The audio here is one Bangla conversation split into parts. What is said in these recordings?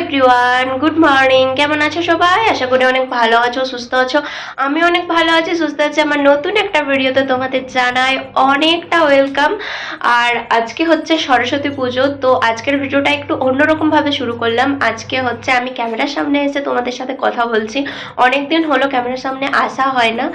Everyone, good morning. কেমন আছো সবাই? আশা করি অনেক ভালো আছো, সুস্থ আছো। আমি অনেক ভালো আছি, সুস্থ আছি। আমার নতুন একটা ভিডিওতে তোমাদের জানাই অনেকটা ওয়েলকাম। আর আজকে হচ্ছে সরস্বতী পুজো, তো আজকের ভিডিওটা একটু অন্যরকম ভাবে শুরু করলাম। আজকে হচ্ছে আমি ক্যামেরার সামনে এসে তোমাদের সাথে কথা বলছি। অনেকদিন হলো ক্যামেরার সামনে আসা হয় না,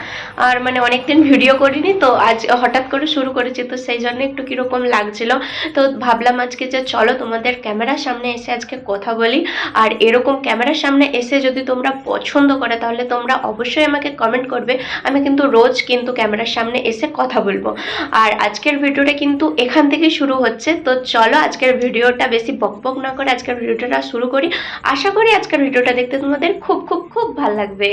আর মানে অনেকদিন ভিডিও করিনি, তো আজ হঠাৎ করে শুরু করেছি, তো সেই জন্য একটু কিরকম লাগছিল। তো ভাবলাম আজকে যে চলো তোমাদের ক্যামেরার সামনে এসে আজকে কথা বলি। আর এরকম ক্যামেরার সামনে এসে যদি তোমরা পছন্দ করে তাহলে তোমরা অবশ্যই আমাকে কমেন্ট করবে। আমি কিন্তু রোজ কিন্তু ক্যামেরার সামনে এসে কথা বলবো। আর আজকের ভিডিওটা কিন্তু এখান থেকে শুরু হচ্ছে। তো চলো আজকের ভিডিওটা বেশি বকবক না করে আজকের ভিডিওটা শুরু করি। আশা করি আজকের ভিডিওটা দেখতে তোমাদের খুব খুব খুব ভালো লাগবে।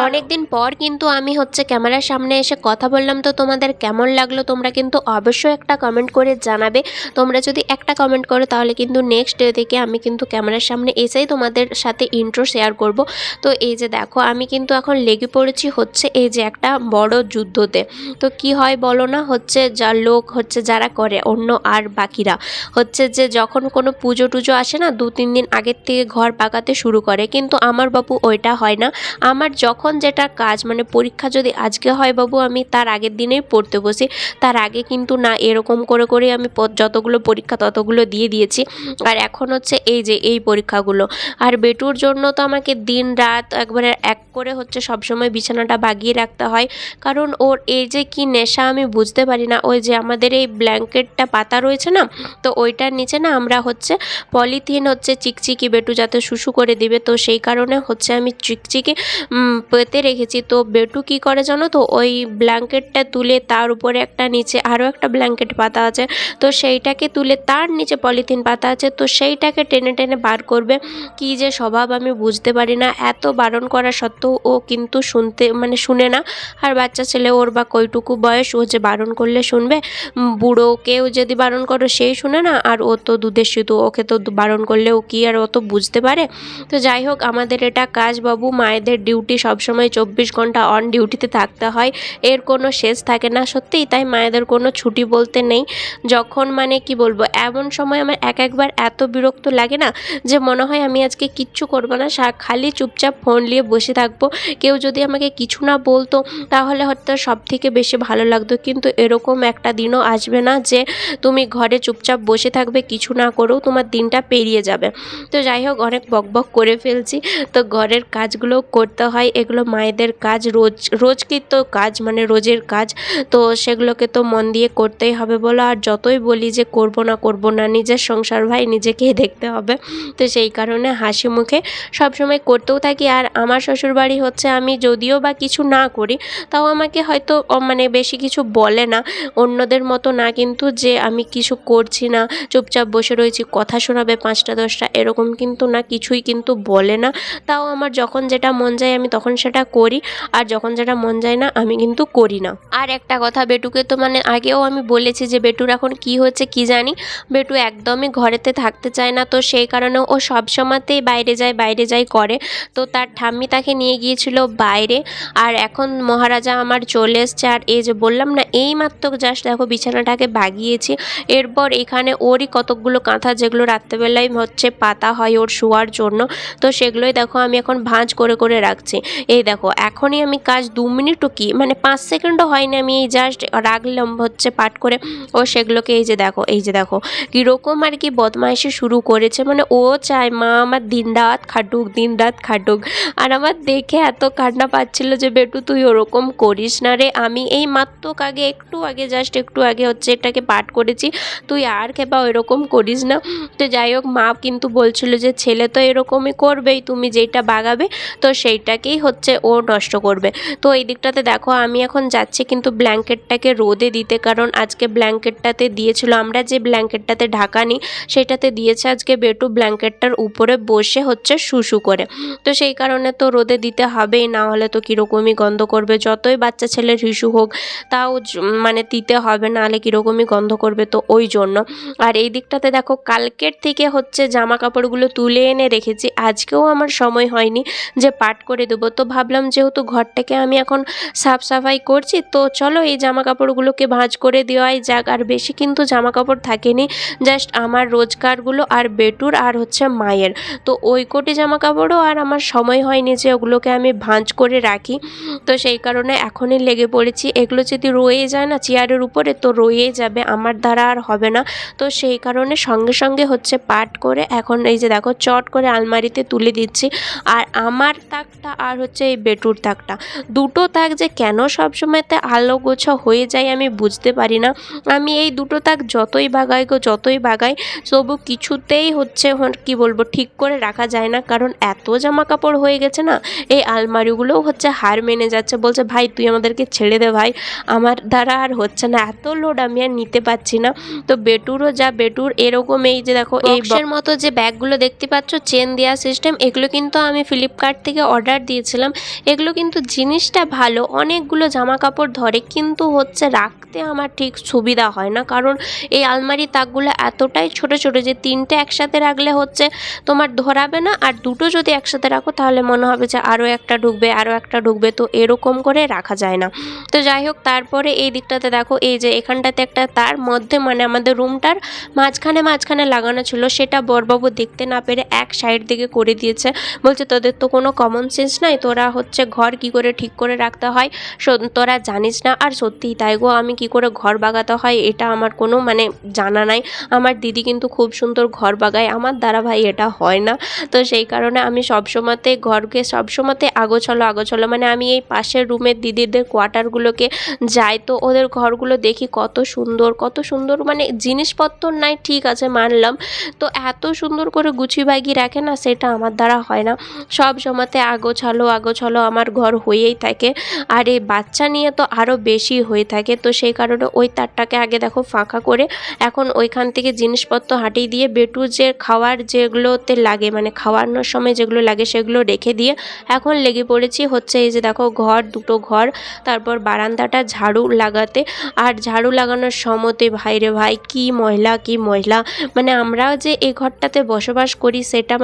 অনেকদিন পর কিন্তু আমি হচ্ছে ক্যামেরার সামনে এসে কথা বললাম, তো তোমাদের কেমন লাগলো তোমরা কিন্তু অবশ্যই একটা কমেন্ট করে জানাবে। তোমরা যদি একটা কমেন্ট করো তাহলে কিন্তু নেক্সট ডে থেকে আমি কিন্তু ক্যামেরার সামনে এসেই তোমাদের সাথে ইন্ট্রো শেয়ার করব। তো এই যে দেখো আমি কিন্তু এখন লেগে পড়েছি হচ্ছে এই যে একটা বড় যুদ্ধতে। তো কি হয় বলো না, হচ্ছে যা লোক হচ্ছে যারা করে অন্য আর বাকিরা হচ্ছে যে যখন কোনো পুজো টুজো আসে না, 2-3 দিন আগের থেকে ঘর পাকাতে শুরু করে, কিন্তু আমার বাবু ওইটা হয় না। আমার যখন যেটা কাজ মানে পরীক্ষা যদি আজকে হয় বাবু, আমি তার আগের দিনেই পড়তে বসি। তার আগে কিন্তু না, এরকম করে করে আমি যতগুলো পরীক্ষা ততগুলো দিয়ে দিয়েছি। আর এখন হচ্ছে এই যে এই পরীক্ষাগুলো। আর বেটুর জন্য তো আমাকে দিন রাত একবারে এক করে হচ্ছে সবসময় বিছানাটা বাগিয়ে রাখতে হয়, কারণ ওর এই যে কি নেশা আমি বুঝতে পারি না। ওই যে আমাদের এই ব্ল্যাঙ্কেটটা পাতা রয়েছে না, তো ওইটার নিচে না আমরা হচ্ছে পলিথিন হচ্ছে চিকচিকি বেটু যাতে শুশু করে দিবে, তো সেই কারণে হচ্ছে আমি চিকচিকি পেতে রেখেছি। তো বেটু কি করে জানো তো, ওই ব্ল্যাঙ্কেটটা তুলে তার উপরে একটা নিচে আরও একটা ব্ল্যাঙ্কেট পাতা আছে, তো সেইটাকে তুলে তার নিচে পলিথিন পাতা আছে, তো সেইটাকে টেনে টেনে বার করবে। কি যে স্বভাব আমি বুঝতে পারি না। এত বারণ করা সত্ত্বেও ও কিন্তু শুনে না। আর বাচ্চা ছেলে, ওর বা কইটুকু বয়স, ও যে বারণ করলে শুনবে? বুড়োকেও যদি বারণ করো সেই শুনে না, আর ও তো দুধের শিশু, ওকে তো বারণ করলে ও কি আর অত বুঝতে পারে? তো যাই হোক, আমাদের এটা কাজ বাবু, মায়েদের ডিউটি সবসময় 24 ঘন্টা অন ডিউটিতে থাকতে হয়, এর কোনো শেষ থাকে না। সত্যিই তাই, মায়েদের কোনো ছুটি বলতে নেই। যখন মানে কি বলবো, এমন সময় আমার একবার এত বিরক্ত লাগে না যে মনে হয় আমি আজকে কিচ্ছু করবো না, খালি চুপচাপ ফোন নিয়ে বসে থাকবো। কেউ যদি আমাকে কিছু না বলতো তাহলে হয়তো সব থেকে বেশি ভালো লাগতো, কিন্তু এরকম একটা দিনও আসবে না যে তুমি ঘরে চুপচাপ বসে থাকবে, কিছু না করেও তোমার দিনটা পেরিয়ে যাবে। তো যাই হোক, অনেক বকবক করে ফেলছি। তো ঘরের কাজগুলো করতে হয়, এগুলো মায়েদের কাজ, রোজকৃত কাজ, মানে রোজের কাজ। তো সেগুলোকে তো মন দিয়ে করতেই হবে বলো। আর যতই বলি যে করব না, নিজের সংসার ভাই নিজেকেই দেখতে হবে। তো সেই কারণে হাসি মুখে সবসময় করতেও থাকি। আর আমার শ্বশুরবাড়ি হচ্ছে আমি যদিও বা কিছু না করি তাও আমাকে হয়তো মানে বেশি কিছু বলে না, অন্যদের মতো না কিন্তু যে আমি কিছু করছি না চুপচাপ বসে রয়েছি কথা শোনাবে 5টা 10টা, এরকম কিন্তু না, কিছুই কিন্তু বলে না। তাও আমার যখন যেটা মন যায় আমি তখন সেটা করি, আর যখন যেটা মন যায় না আমি কিন্তু করি না। আর একটা কথা, বেটুকে তো মানে আগেও আমি বলেছি যে বেটুর এখন কি হচ্ছে কি জানি, বেটু একদমই ঘরেতে থাকতে চায় না। তো সেই কারণে ও সব সময়তেই বাইরে যায় করে। তো তার ঠাম্মি তাকে নিয়ে গিয়েছিল বাইরে, আর এখন মহারাজা আমার চলে এসছে। আর এই যে বললাম না, এই মাত্র জাস্ট দেখো বিছানাটাকে বাগিয়েছি, এরপর এখানে ওরই কতকগুলো কাঁথা যেগুলো রাত্রেবেলায় হচ্ছে পাতা হয় ওর শোয়ার জন্য, তো সেগুলোই দেখো আমি এখন ভাঁজ করে করে রাখছি। এই দেখো এখনই আমি কাজ 2 মিনিটও কি মানে 5 সেকেন্ডও হয়নি, আমি এই জাস্ট রাখলাম হচ্ছে পাট করে। ও সেগুলোকে এই যে দেখো কীরকম আর কি বদমাইশি শুরু করেছে। মানে ও চায় মা আমার দিন রাত খাটুক। আর আমার দেখে এত কান্না পাচ্ছিল যে বেটু তুই ওরকম করিস না রে, আমি এই মাত্র একটু আগে হচ্ছে এটাকে পাঠ করেছি, তুই আর খেপা ওইরকম করিস না। তো যাই হোক, মা কিন্তু বলছিল যে ছেলে তো এরকমই করবেই, তুমি যেইটা বাগাবে তো সেইটাকেই হচ্ছে ও নষ্ট করবে। তো এই দিকটাতে দেখো আমি এখন যাচ্ছি কিন্তু ব্ল্যাঙ্কেটটাকে রোদে দিতে, কারণ আজকে ব্ল্যাঙ্কেটটাতে দিয়েছিল, আমরা যে ব্ল্যাঙ্কেটটাতে ঢাকা নিই সেটাতে দিয়েছে আজকে বেটু ব্ল্যাঙ্কেটটার উপরে বসে হচ্ছে শুশু করে। তো সেই কারণে তো রোদে দিতে হবেই, না হলে তো কীরকমই গন্ধ করবে, যতই বাচ্চা ছেলের হিসু হোক তাও মানে দিতে হবে, না হলে কীরকমই গন্ধ করবে, তো ওই জন্য। আর এই দিকটাতে দেখো কালকের থেকে হচ্ছে জামা কাপড়গুলো তুলে এনে রেখেছি, আজকেও আমার সময় হয়নি যে পাট করে দেবো। তো ভাবলাম যেহেতু ঘরটাকে আমি এখন সাফ সাফাই করছি, তো চলো এই জামা কাপড়গুলোকে ভাঁজ করে দেওয়াই যাক। আর বেশি কিন্তু জামা কাপড় থাকেনি, জাস্ট আমার রোজকারগুলো আর বেটুর আর হচ্ছে মায়ের। তো ওই কোটি জামা কাপড়ও আর আমার সময় হয়নি যে ওগুলোকে আমি ভাঁজ করে রাখি। তো সেই কারণে এখনই লেগে পড়েছি। এগুলো যদি রয়ে যায় না চেয়ারের উপরে, তো রয়েই যাবে, আমার দ্বারা আর হবে না। তো সেই কারণে সঙ্গে সঙ্গে হচ্ছে পাট করে এখন এই যে দেখো চট করে আলমারিতে তুলে দিচ্ছি। আর আমার তাকটা আর হচ্ছে এই বেটুর তাকটা, দুটো তাক যে কেন সবসময়তে আলো গোছা হয়ে যায় আমি বুঝতে পারি না। আমি এই দুটো তাক যতই বাগাই গো যতই বাগাই, তবু কিছুতেই হচ্ছে কি বলবো ঠিক করে রাখা যায় না। কারণ এত জামা কাপড় হয়ে গেছে না, এই আলমারিগুলোও হচ্ছে হার মেনে যাচ্ছে, বলছে ভাই তুই আমাদেরকে ছেড়ে দে ভাই, আমার দ্বারা আর হচ্ছে না, এত লোড আমি আর নিতে পারছি না। তো বেটুরও যা বেটুর এরকম এই যে দেখো এই বক্সের মতো যে ব্যাগগুলো দেখতে পাচ্ছ চেন দেওয়া সিস্টেম, এগুলো কিন্তু আমি ফ্লিপকার্ট থেকে অর্ডার দিয়েছিলাম। এগুলো কিন্তু জিনিসটা ভালো, অনেকগুলো জামা কাপড় ধরে, কিন্তু হচ্ছে রাখতে আমার ঠিক সুবিধা হয় না। কারণ এই আলমারি তাকগুলো এতটাই ছোট ছোট যে তিনটে একসাথে রাখলে হচ্ছে তোমার ধরাবে না, আর দুটো যদি একসাথে রাখো তাহলে মনে হবে যে আরও একটা ঢুকবে আরও একটা ঢুকবে, তো এরকম করে রাখা যায় না। তো যাই হোক, তারপরে এই দিকটাতে দেখো এই যে এখানটাতে একটা তার মধ্যে মানে আমাদের রুমটার মাঝখানে লাগানো ছিল, সেটা বড়বাবু দেখতে না পেরে এক সাইড দিকে করে দিয়েছে। বলছে তোদের তো কোনো কমন সেন্স নাই, তোরা হচ্ছে ঘর কি করে ঠিক করে রাখতে হয় তোরা জানিস না। আর সত্যিই তাই গো, আমি কি করে ঘর বাগাতে হয় এটা আমার কোনো মানে জানা নাই। আমার দিদি কিন্তু খুব সুন্দর ঘর বাগায়, আমার দ্বারা ভাই এটা হয় না। তো সেই কারণে আমি সবসময়তে ঘরকে সবসময়তে আগোছালো মানে আমি এই পাশের রুমের দিদিদের কোয়ার্টারগুলোকে যাই, তো ওদের ঘরগুলো দেখি কত সুন্দর মানে জিনিসপত্র নাই ঠিক আছে মানলাম, তো এত সুন্দর করে গুছিয়ে বাগিয়ে রাখে না, সেটা আমার দ্বারা হয় না। সব সময়তে আগোছালো আমার ঘর হয়েই থাকে। আর এই বাচ্চা নিয়ে তো আরও বেশি হয়ে থাকে। তো সেই কারণে ওই তারটাকে আগে দেখো ফাঁকা করে এখন ওইখান থেকে জিনিসপত্র হাঁটিয়ে দিয়ে বেটু যে খাওয়ার যেগুলোতে লাগে মানে খাওয়ানোর সময় যেগুলো লাগে সেগুলো রেখে দিয়ে এখন লেগে পড়েছি হচ্ছে এই যে দেখো দুটো ঘর, তারপর বারান্দাটা ঝাড়ু লাগাতে। আর ঝাড়ু লাগানোর সময়তে ভাইরে ভাই কি ময়লা মানে আমরা যে এই ঘরটাতে বসবাস করি সেটা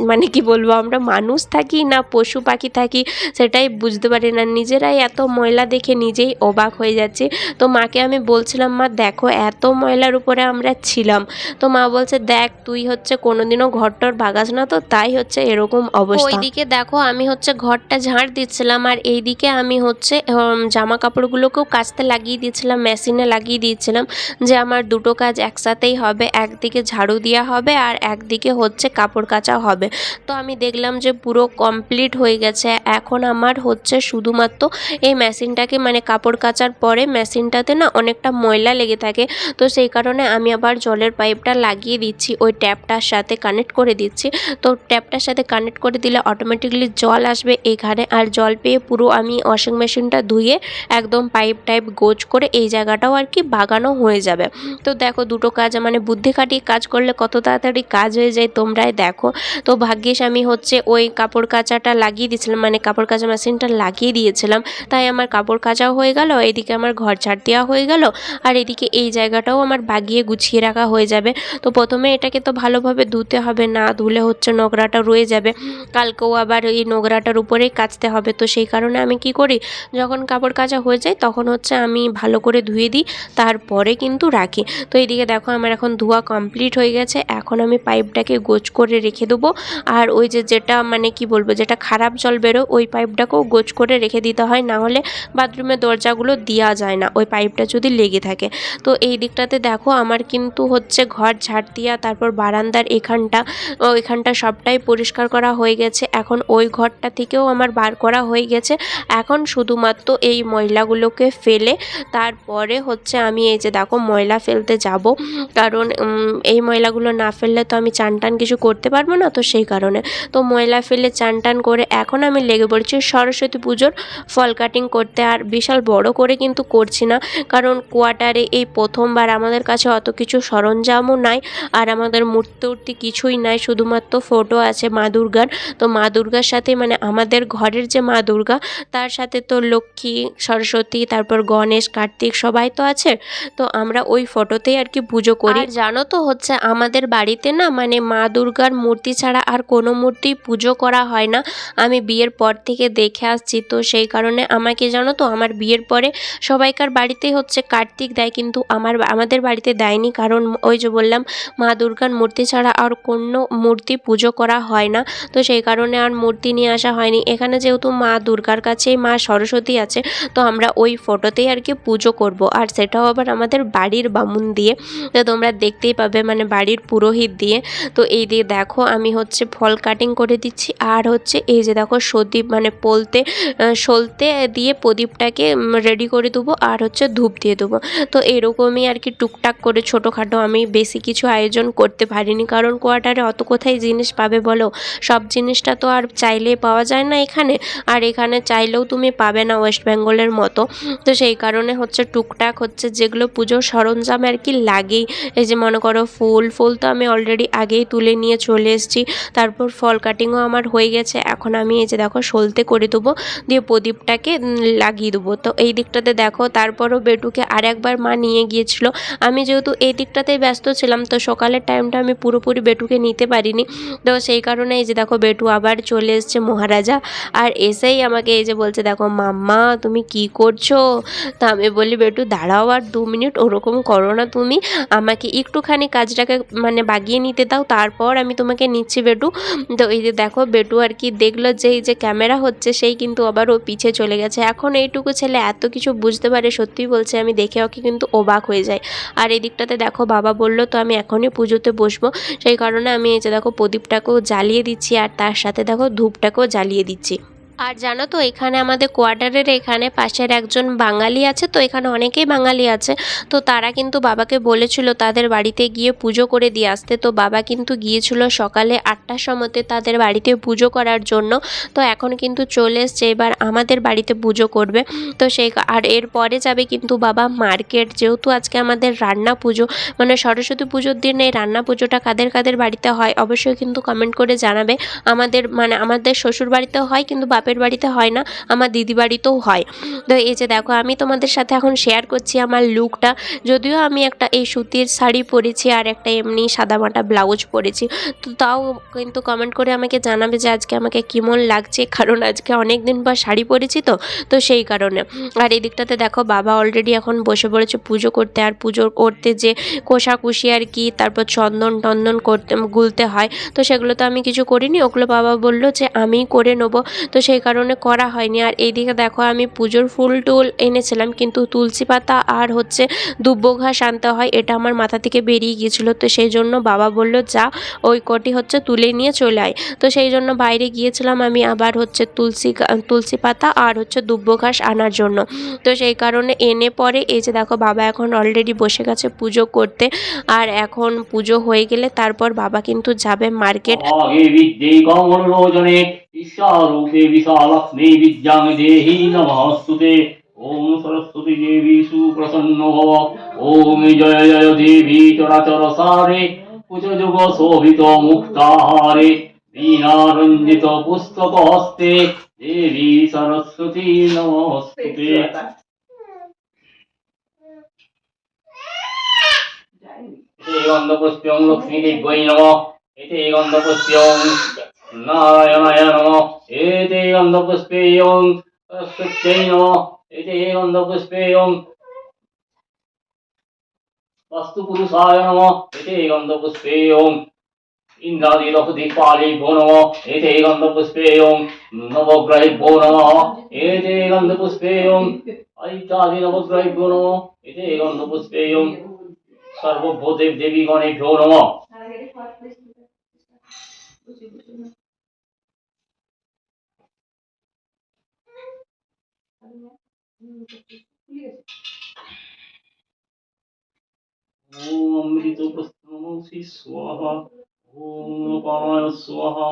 মানে কি বলবো, আমরা মানুষ থাকি না পশু পাখি থাকি সেটাই বুঝতে পারি না। নিজেরাই এত ময়লা দেখে নিজেই অবাক হয়ে যাচ্ছি। তো মাকে আমি বলছিলাম মা দেখো এত ময়লার উপরে আমরা ছিলাম। তো মা বলছে দেখ তুই হচ্ছে কোনোদিনও ঘরটর বাগাস না, তো তাই হচ্ছে এরকম অবস্থা। ওইদিকে দেখো আমি হচ্ছে ঘরটা ঝাড় দিচ্ছিলাম, আর এইদিকে আমি হচ্ছে জামা কাপড়গুলোকেও কাচতে লাগিয়ে দিয়েছিলাম, মেশিনে লাগিয়ে দিয়েছিলাম যে আমার দুটো কাজ একসাথেই হবে, একদিকে ঝাড়ু দেওয়া হবে আর একদিকে হচ্ছে কাপড় কাচা হবে। তো আমি দেখলাম যে পুরো কমপ্লিট হয়ে গেছে। এখন আমার হচ্ছে শুধুমাত্র এই মেশিনটাকে মানে কাপড় কাচার পরে মেশিনটাতে না অনেকটা ময়লা লেগে থাকে, তো সেই কারণে আমি আবার জলের পাইপটা লাগিয়ে দিচ্ছি, ওই ট্যাপটার সাথে কানেক্ট করে দিচ্ছি। তো ট্যাপটার সাথে কানেক্ট করে দিলে অটোমেটিকলি জল আসবে এখানে, আর জল পেয়ে পুরো আমি ওয়াশিং মেশিনটা ধুয়ে একদম পাইপ টাইপ গোছ করে এই জায়গাটাও আর কি বাগানো হয়ে যাবে। তো দেখো দুটো কাজ মানে বুদ্ধি খাটিয়ে কাজ করলে কত তাড়াতাড়ি কাজ হয়ে যায় তোমরাই দেখো। তো ভাগ্যিস আমি হচ্ছে ওই কাপড় কাচাটা লাগিয়ে দিয়েছিলাম, মানে কাপড় কাচা মেশিনটা লাগিয়ে দিয়েছিলাম, তাই আমার কাপড় কাচাও হয়ে গেল, এদিকে আমার ঘর ঝাড় দেওয়া হয়ে গেল, আর এদিকে এই জায়গাটাও আমার বাগিয়ে গুছিয়ে রাখা হয়ে যাবে। তো প্রথমে এটাকে তো ভালোভাবে ধুতে হবে, না ধুলে হচ্ছে নোংরাটা রয়ে যাবে, কালকেও আবার এই নোংরাটার উপরেই কাচতে হবে। তো সেই কারণে আমি কি করি, যখন কাপড় কাচা হয়ে যায় তখন হচ্ছে আমি ভালো করে ধুয়ে দিই, তারপরে কিন্তু রাখি। তো এইদিকে দেখো আমার এখন ধোয়া কমপ্লিট হয়ে গেছে, এখন আমি পাইপটাকে গোছ করে রেখে দেবো। আর ওই যেটা মানে কি বলবো যেটা খারাপ জল বেরো ওই পাইপটাকেও গোছ করে রেখে দিতে হয়, না হলে বাথরুমের দরজাগুলো দেওয়া যায় না ওই পাইপটা যদি লেগে থাকে। তো এই দিকটাতে দেখো আমার কিন্তু হচ্ছে ঘর ঝাড় দিয়া, তারপর বারান্দার এখানটা সবটাই পরিষ্কার করা হয়ে গেছে। এখন ওই ঘরটা থেকেও আমার বার করা হয়ে গেছে। এখন শুধুমাত্র এই ময়লাগুলোকে ফেলে তারপরে হচ্ছে আমি এই যে দেখো ময়লা ফেলতে যাব, কারণ এই ময়লাগুলো না ফেললে তো আমি চান টান কিছু করতে পারবো না। তো সেই কারণে তো ময়লা ফেলে চান টান করে এখন আমি লেগে পড়ছি সরস্বতী পুজোর ফল কাটিং করতে। আর বিশাল বড় করে কিন্তু করছি না, কারণ কোয়ার্টারে এই প্রথমবার আমাদের কাছে অত কিছু সরঞ্জামও নাই, আর আমাদের মূর্তি কিছুই নাই, শুধুমাত্র ফটো আছে মা দুর্গার। তো মা দুর্গার সাথে মানে আমাদের ঘরের যে মা দুর্গা তার সাথে তো লক্ষ্মী সরস্বতী তারপর গণেশ কার্তিক সবাই তো আছে, তো আমরা ওই ফটোতেই আর কি পুজো করি। আর জানো তো হচ্ছে আমাদের বাড়িতে না মানে মা দুর্গার মূর্তি ছাড়া আর কোনো মূর্তি পুজো করা হয় হয় না, আমি বিয়ের পর থেকে দেখে আসছি। তো সেই কারণে আমাকে জানো তো আমার বিয়ের পরে সবাইকার বাড়িতেই হচ্ছে কার্তিক দেয়, কিন্তু আমাদের বাড়িতে দেয়নি, কারণ ওই যে বললাম মা দুর্গার মূর্তি ছাড়া আর কোনো মূর্তি পুজো করা হয় না। তো সেই কারণে আর মূর্তি নিয়ে আসা হয়নি। এখানে যেহেতু মা দুর্গার কাছেই মা সরস্বতী আছে, তো আমরা ওই ফটোতেই আর কি পুজো করব, আর সেটাও আবার আমাদের বাড়ির বামুন দিয়ে। তো তোমরা দেখতেই পাবে মানে বাড়ির পুরোহিত দিয়ে। তো এই দিয়ে দেখো আমি হচ্ছে ফল কাটিং করে দিচ্ছি, আর হচ্ছে এই যে দেখো সদীপ মানে সলতে দিয়ে প্রদীপটাকে রেডি করে দেবো, আর হচ্ছে ধূপ দিয়ে দেবো। তো এরকমই আর কি টুকটাক করে ছোটোখাটো, আমি বেশি কিছু আয়োজন করতে পারিনি, কারণ কোয়ার্টারে অত কোথায় জিনিস পাবে বলো, সব জিনিসটা তো আর চাইলেই পাওয়া যায় না এখানে, আর এখানে চাইলেও তুমি পাবে না ওয়েস্ট বেঙ্গলের মতো। তো সেই কারণে হচ্ছে টুকটাক হচ্ছে যেগুলো পুজোর সরঞ্জাম আর কি লাগেই, এই যে মনে করো ফুল তো আমি অলরেডি আগেই তুলে নিয়ে চলে এসেছি। তারপর ফল কাটিংও আমার হয়ে গেছে, এখন আমি এই যে দেখো সলতে করে দেবো, দিয়ে প্রদীপটাকে লাগিয়ে দেবো। তো এই দিকটাতে দেখো তারপরও বেটুকে আর একবার মা নিয়ে গিয়েছিল, আমি যেহেতু এই দিকটাতেই ব্যস্ত ছিলাম, তো সকালের টাইমটা আমি পুরোপুরি বেটুকে নিতে পারিনি। তো সেই কারণে এই যে দেখো বেটু আবার চলে এসছে মহারাজা, আর এসেই আমাকে এই যে বলছে দেখো মাম্মা তুমি কি করছো। তা আমি বলি বেটু দাঁড়াও আর 2 মিনিট, ওরকম করো না তুমি, আমাকে একটুখানি কাজটাকে মানে বাগিয়ে নিতে দাও, তারপর আমি তোমাকে নিচ্ছি বেটু। তো এই যে দেখো বেটু আর কি দেখলো যে এই যে ক্যামেরা হচ্ছে, সেই কিন্তু আবার ও পিছে চলে গেছে। এখন এইটুকু ছেলে এত কিছু বুঝতে পারে, সত্যি বলছে আমি দেখে ওকে কিন্তু অবাক হয়ে যাই। আর এই দিকটাতে দেখো বাবা বললো তো আমি এখনই পুজোতে বসবো, সেই কারণে আমি এই যে দেখো প্রদীপটাকেও জ্বালিয়ে দিচ্ছি, আর তার সাথে দেখো ধূপটাকেও জ্বালিয়ে দিচ্ছি। আর জানো তো এখানে আমাদের কোয়ার্টারের এখানে পাশের একজন বাঙালি আছে, তো এখানে অনেকেই বাঙালি আছে, তো তারা কিন্তু বাবাকে বলেছিল তাদের বাড়িতে গিয়ে পুজো করে দিয়ে আসতে। তো বাবা কিন্তু গিয়েছিল সকালে 8টার সময়তে তাদের বাড়িতে পুজো করার জন্য। তো এখন কিন্তু চলে এসছে, এবার আমাদের বাড়িতে পুজো করবে। তো আর এরপরে যাবে কিন্তু বাবা মার্কেট, যেহেতু আজকে আমাদের রান্না পুজো, মানে সরস্বতী পুজোর দিন এই রান্না পুজোটা কাদের কাদের বাড়িতে হয় অবশ্যই কিন্তু কমেন্ট করে জানাবে। আমাদের শ্বশুর বাড়িতেও হয়, কিন্তু বাপের বাড়িতে হয় না, আমার দিদি বাড়িতেও হয়। তো এই যে দেখো আমি তোমাদের সাথে এখন শেয়ার করছি আমার লুকটা, যদিও আমি একটা এই সুতির শাড়ি পরেছি আর একটা এমনি সাদামাটা ব্লাউজ পরেছি, তো তাও কিন্তু কমেন্ট করে আমাকে জানাবে যে আজকে আমাকে কেমন লাগছে, কারণ আজকে অনেক দিন পর শাড়ি পরেছি তো সেই কারণে। আর এই দিকটাতে দেখো বাবা অলরেডি এখন বসে পড়েছে পুজো করতে, আর পুজো করতে যে কোষাকুষি আর কি, তারপর চন্দন টন্দন করতে গুলতে হয়, তো সেগুলো তো আমি কিছু করিনি, ওগুলো বাবা বললো যে আমিই করে নেবো, তো সেই কারণে করা হয়নি। আর এইদিকে দেখো আমি পুজোর ফুল টুল এনেছিলাম, কিন্তু তুলসী পাতা আর হচ্ছে দুব্ব ঘাস আনতে হয়, এটা আমার মাথা থেকে বেরিয়ে গিয়েছিলো, তো সেই জন্য বাবা বললো যা ওই কটি হচ্ছে তুলে নিয়ে চলে আয়। তো সেই জন্য বাইরে গিয়েছিলাম আমি আবার হচ্ছে তুলসী পাতা আর হচ্ছে দুব্ব ঘাস আনার জন্য। তো সেই কারণে এনে পরে এই যে দেখো বাবা এখন অলরেডি বসে গেছে পুজো করতে, আর এখন পুজো হয়ে গেলে তারপর বাবা কিন্তু যাবে মার্কেট। ईशारूपे विशालक्ष्मी विद्यां देहि नमस्तुते। ओम सरस्वती देवी सुप्रसन्न भव। ओम जय जय देवी चराचर सारे कुचजुग शोभित मुक्ताहारे वीणारंजित पुस्तक हस्ते देवी सरस्वती नमस्तुते। गन्धपुष्प्यं लक्ष्मी देव्यै नमः। एते गन्धपुष्प्यं नारायणाय नमः। एते गन्धपुष्पेयं सरस्वत्यै नमः। एते गन्धपुष्पेयं वास्तुपुरुषाय नमः। एते गन्धपुष्पेयं इन्द्रादिलक्षदिक्पालेभ्यो नमः। एते गन्धपुष्पेयं नवग्रहेभ्यो नमः। एते गन्धपुष्पेयं ऐत्यादिनवग्रहेभ्यो नमः। एते गन्धपुष्पेयं सर्वभूतेभ्यो देवीगणेभ्यो नमः। ओम अमृतप्रस्थनमसि स्वाहा। ओम अपानाय स्वाहा।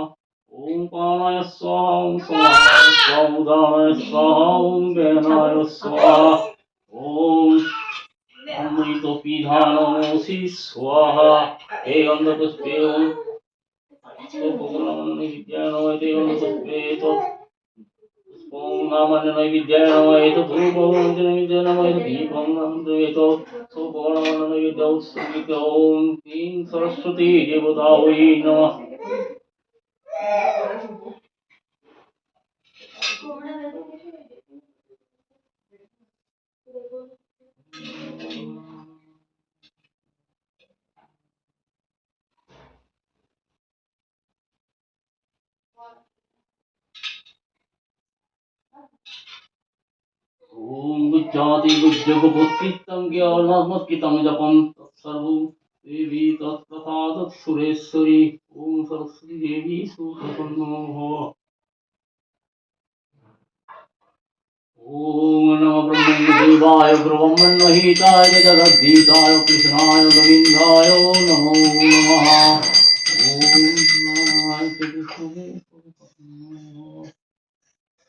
ओम प्राणाय स्वाहा। ओम समानाय स्वाहा। ओम उदानाय स्वाहा। ओम ज्ञानाय स्वाहा। ओम अमृतपिधानमसि स्वाहा। हे गन्धपुष्पे ओम विद्याय नमः। ते गन्धपुष्पे ओम नामान्य नैवेद्याय नमः। एतत् धूपं नैवेद्याय नमः। एतत् दीपं नैवेद्याय सोपवर्णं नैवेद्याय उत्सर्गित। ओम क्लीं सरस्वती देवतायै नमः। ओम गुज्जाति गुज्जगोपत्थितं ज्ञानात्मकितं जपं तत्सर्वं देवी तत्प्रसादः सुरेश्वरी ओम सरस्वती देवी सुप्रसन्नो ओम नमः ब्रह्मदेवाय ब्रह्मन्महीताय जगद्गीताय कृष्णाय गोविन्दाय नमो नमः ओम नमः कृष्णाय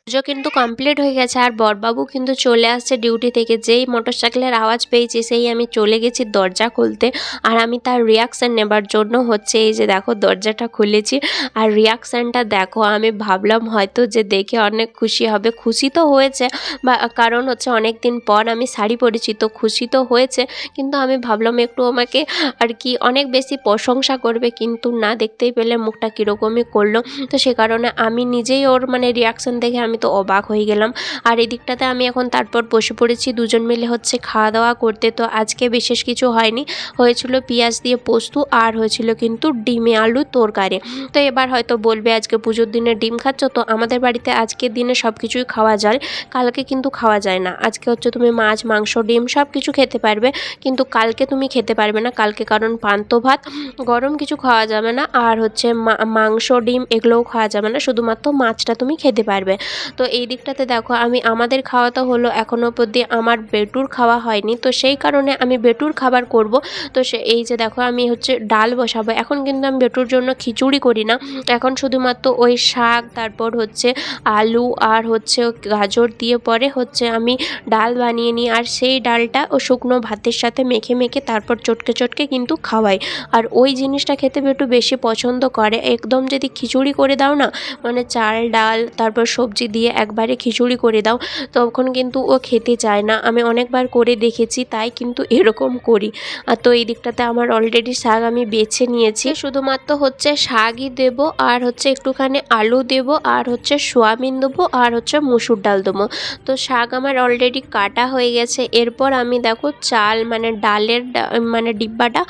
পুজো কিন্তু কমপ্লিট হয়ে গেছে আর বরবাবু কিন্তু চলে আসছে ডিউটি থেকে। যেই মোটরসাইকেলের আওয়াজ পেয়েছি সেই আমি চলে গেছি দরজা খুলতে, আর আমি তার রিয়াকশান নেবার জন্য হচ্ছে এই যে দেখো দরজাটা খুলেছি। আর রিয়াকশানটা দেখো, আমি ভাবলাম হয়তো যে দেখে অনেক খুশি হবে, খুশি তো হয়েছে, বা কারণ হচ্ছে অনেক দিন পর আমি শাড়ি পরেছি তো খুশি তো হয়েছে, কিন্তু আমি ভাবলাম একটু আমাকে আর কি অনেক বেশি প্রশংসা করবে, কিন্তু না, দেখতেই পেলে মুখটা কীরকমই করলো। তো সে কারণে আমি নিজেই ওর মানে রিয়াকশান দেখে আমি তো অবাক হয়ে গেলাম। আর এদিকটাতে আমি এখন তারপর বসে পড়েছি দুজন মিলে হচ্ছে খাওয়া দাওয়া করতে। তো আজকে বিশেষ কিছু হয়নি, হয়েছিল পেঁয়াজ দিয়ে পোস্ত আর হয়েছিল কিন্তু ডিমে আলু তরকারি। তো এবার হয়তো বলবে আজকে পুজোর দিনে ডিম খাচ্ছ, তো আমাদের বাড়িতে আজকের দিনে সব কিছুই খাওয়া যায়, কালকে কিন্তু খাওয়া যায় না। আজকে হচ্ছে তুমি মাছ মাংস ডিম সব কিছু খেতে পারবে, কিন্তু কালকে তুমি খেতে পারবে না কালকে, কারণ পান্তা ভাত গরম কিছু খাওয়া যাবে না, আর হচ্ছে মাংস ডিম এগুলোও খাওয়া যাবে না, শুধুমাত্র মাছটা তুমি খেতে পারবে। তো এই দিকটাতে দেখো আমাদের খাওয়া তো হলো, এখনও অবধি আমার বেটুর খাওয়া হয়নি, তো সেই কারণে আমি বেটুর খাবার করব। তো এই যে দেখো আমি হচ্ছে ডাল বসাবো। এখন কিন্তু আমি বেটুর জন্য খিচুড়ি করি না, এখন শুধুমাত্র ওই শাক, তারপর হচ্ছে আলু আর হচ্ছে গাজর দিয়ে পরে হচ্ছে আমি ডাল বানিয়ে নিই, আর সেই ডালটা ও শুকনো ভাতের সাথে মেখে মেখে তারপর চটকে চটকে কিন্তু খাওয়াই। আর ওই জিনিসটা খেতে বেটু বেশি পছন্দ করে। একদম যদি খিচুড়ি করে দাও না, মানে চাল ডাল তারপর সবজি দিয়ে একবারে খিচুড়ি করে দাও, তখন কিন্তু ও খেতে চায় না। আমি অনেকবার করে দেখেছি, তাই কিন্তু এরকম করি। আর তো এই দিকটাতে আমার অলরেডি শাক আমি বেছে নিয়েছি, শুধুমাত্র হচ্ছে শাকই দেব, আর হচ্ছে একটুখানি আলু দেব, আর হচ্ছে সোয়াবিন দেবো, আর হচ্ছে মুসুর ডাল দেবো। তো শাক আমার অলরেডি কাটা হয়ে গেছে। এরপর আমি দেখো চাল মানে ডালের মানে ডিব্বাটা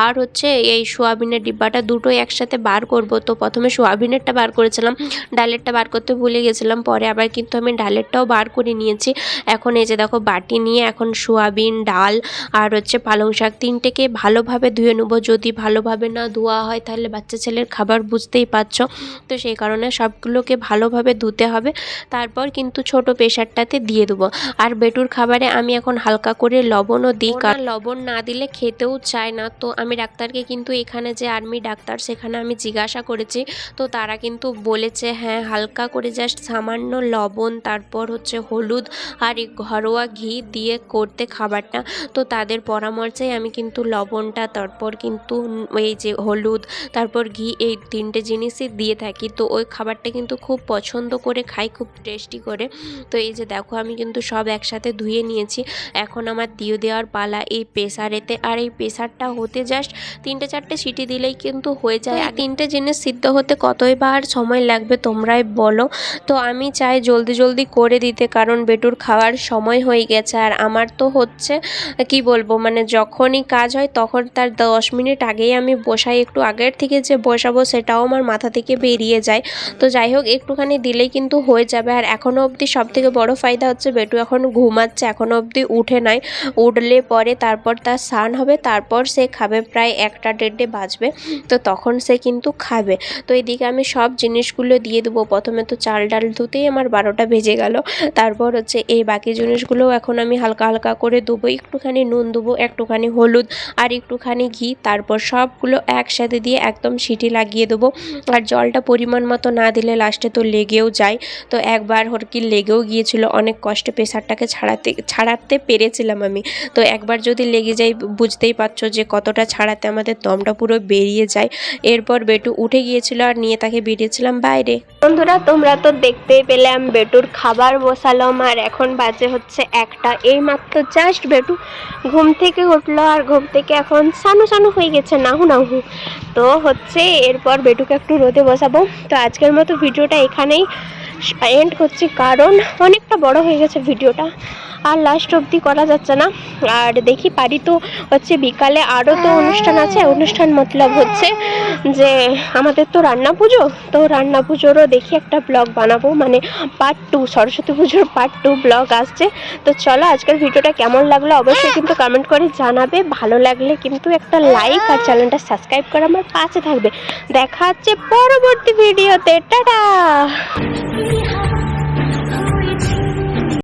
আর হচ্ছে এই সোয়াবিনের ডিব্বাটা দুটোই একসাথে বার করব। তো প্রথমে সোয়াবিনেরটা বার করেছিলাম, ডালেরটা বার করতে ভুলে গেছিলাম, পরে আবার কিন্তু আমি ডালেরটাও বার করে নিয়েছি। এখন এই যে দেখো বাটি নিয়ে এখন সোয়াবিন ডাল আর হচ্ছে পালং শাক তিনটেকে ভালোভাবে ধুয়ে নেবো। যদি ভালোভাবে না ধোয়া হয় তাহলে বাচ্চা ছেলের খাবার বুঝতেই পারছো, তো সেই কারণে সবগুলোকে ভালোভাবে ধুতে হবে। তারপর কিন্তু ছোট প্রেসারটাতে দিয়ে দেবো। আর বেটুর খাবারে আমি এখন হালকা করে লবণও দিই, কারণ লবণ না দিলে খেতেও চায় না। তো আমি ডাক্তারকে কিন্তু এখানে যে আর্মি ডাক্তার সেখানে আমি জিজ্ঞাসা করেছি, তো তারা কিন্তু বলেছে হ্যাঁ হালকা করে জাস্ট সামান্য লবণ তারপর হচ্ছে হলুদ আর এই ঘরোয়া ঘি দিয়ে করতে খাবারটা। তো তাদের পরামর্শে আমি কিন্তু লবণটা তারপর কিন্তু এই যে হলুদ তারপর ঘি এই তিনটে জিনিসই দিয়ে থাকি। তো ওই খাবারটা কিন্তু খুব পছন্দ করে খাই, খুব টেস্টি করে। তো এই যে দেখো আমি কিন্তু সব একসাথে ধুয়ে নিয়েছি। এখন আমার দিয়ে দেওয়ার পালা এই প্রেসারেতে। আর এই প্রেসারটা হতে জাস্ট 3-4টে সিটি দিলেই কিন্তু হয়ে যায়। আর 3টে জিনিস সিদ্ধ হতে কতইবার সময় লাগবে তোমরাই বলো। তো আমি চাই জলদি জলদি করে দিতে, কারণ বেটুর খাওয়ার সময় হয়ে গেছে। আর আমার তো হচ্ছে কি বলবো, মানে যখনই কাজ হয় তখন তার 10 মিনিট আগেই আমি বসাই, একটু আগের থেকে যে বসাবো সেটাও আমার মাথা থেকে বেরিয়ে যায়। তো যাই হোক একটুখানি দিলেই কিন্তু হয়ে যাবে। আর এখনও অবধি সবথেকে বড় ফায়দা হচ্ছে বেটু এখন ঘুমাচ্ছে, এখনও অবধি উঠে নাই। উঠলে পরে তারপর তার স্নান হবে, তারপর সে খাবে, প্রায় 1টা-1:30 বাজবে, তো তখন সে কিন্তু খাবে। তো এইদিকে আমি সব জিনিসগুলো দিয়ে দেবো। প্রথমে তো চাল ডাল ধুতেই আমার 12টা বেজে গেল। তারপর হচ্ছে এই বাকি জিনিসগুলোও এখন আমি হালকা হালকা করে দেবো, একটুখানি নুন দেবো, একটুখানি হলুদ আর একটুখানি ঘি, তারপর সবগুলো একসাথে দিয়ে একদম সিটি লাগিয়ে দেবো। আর জলটা পরিমাণ মতো না দিলে লাস্টে তো লেগেও যায়। তো একবার কি লেগেও গিয়েছিল, অনেক কষ্টে প্রেসারটাকে ছাড়াতে পেরেছিলাম আমি। তো একবার যদি লেগে যায় বুঝতেই পারছো যে কতটা ছাড়াতে আমাদের দমটা পুরো বেরিয়ে যায়। এরপর বেটু উঠে গিয়েছিল আর নিয়ে তাকে বেরিয়েছিলাম বাইরে। বন্ধুরা তোমরা তো দেখতেই পেলাম বেটুর খাবার বসালাম, আর এখন বাজে হচ্ছে 1টা। এইমাত্র জাস্ট বেটু ঘুম থেকে উঠলো, আর ঘুম থেকে এখন সানু হয়ে গেছে, নাহু তো হচ্ছে এরপর বেটুকে একটু রোদে বসাবো। তো আজকের মতো ভিডিওটা এখানেই এন্ড করছি, কারণ অনেকটা বড় হয়ে গেছে ভিডিওটা, আর লাস্ট অবধি করা যাচ্ছে না। আর দেখি পারি তো হচ্ছে বিকালে আরও তো অনুষ্ঠান আছে। অনুষ্ঠান মতলব হচ্ছে যে আমাদের তো রান্না পুজো, তো রান্না পুজোরও দেখি একটা ব্লগ বানাবো, মানে পার্ট 2, সরস্বতী পুজোর পার্ট 2 ব্লগ আসছে। তো চলো আজকের ভিডিওটা কেমন লাগলো অবশ্যই কিন্তু কমেন্ট করে জানাবে। ভালো লাগলে কিন্তু একটা লাইক আর চ্যানেলটা সাবস্ক্রাইব করে আমার পাশে থাকবে। দেখা হচ্ছে পরবর্তী ভিডিওতে, টাটা।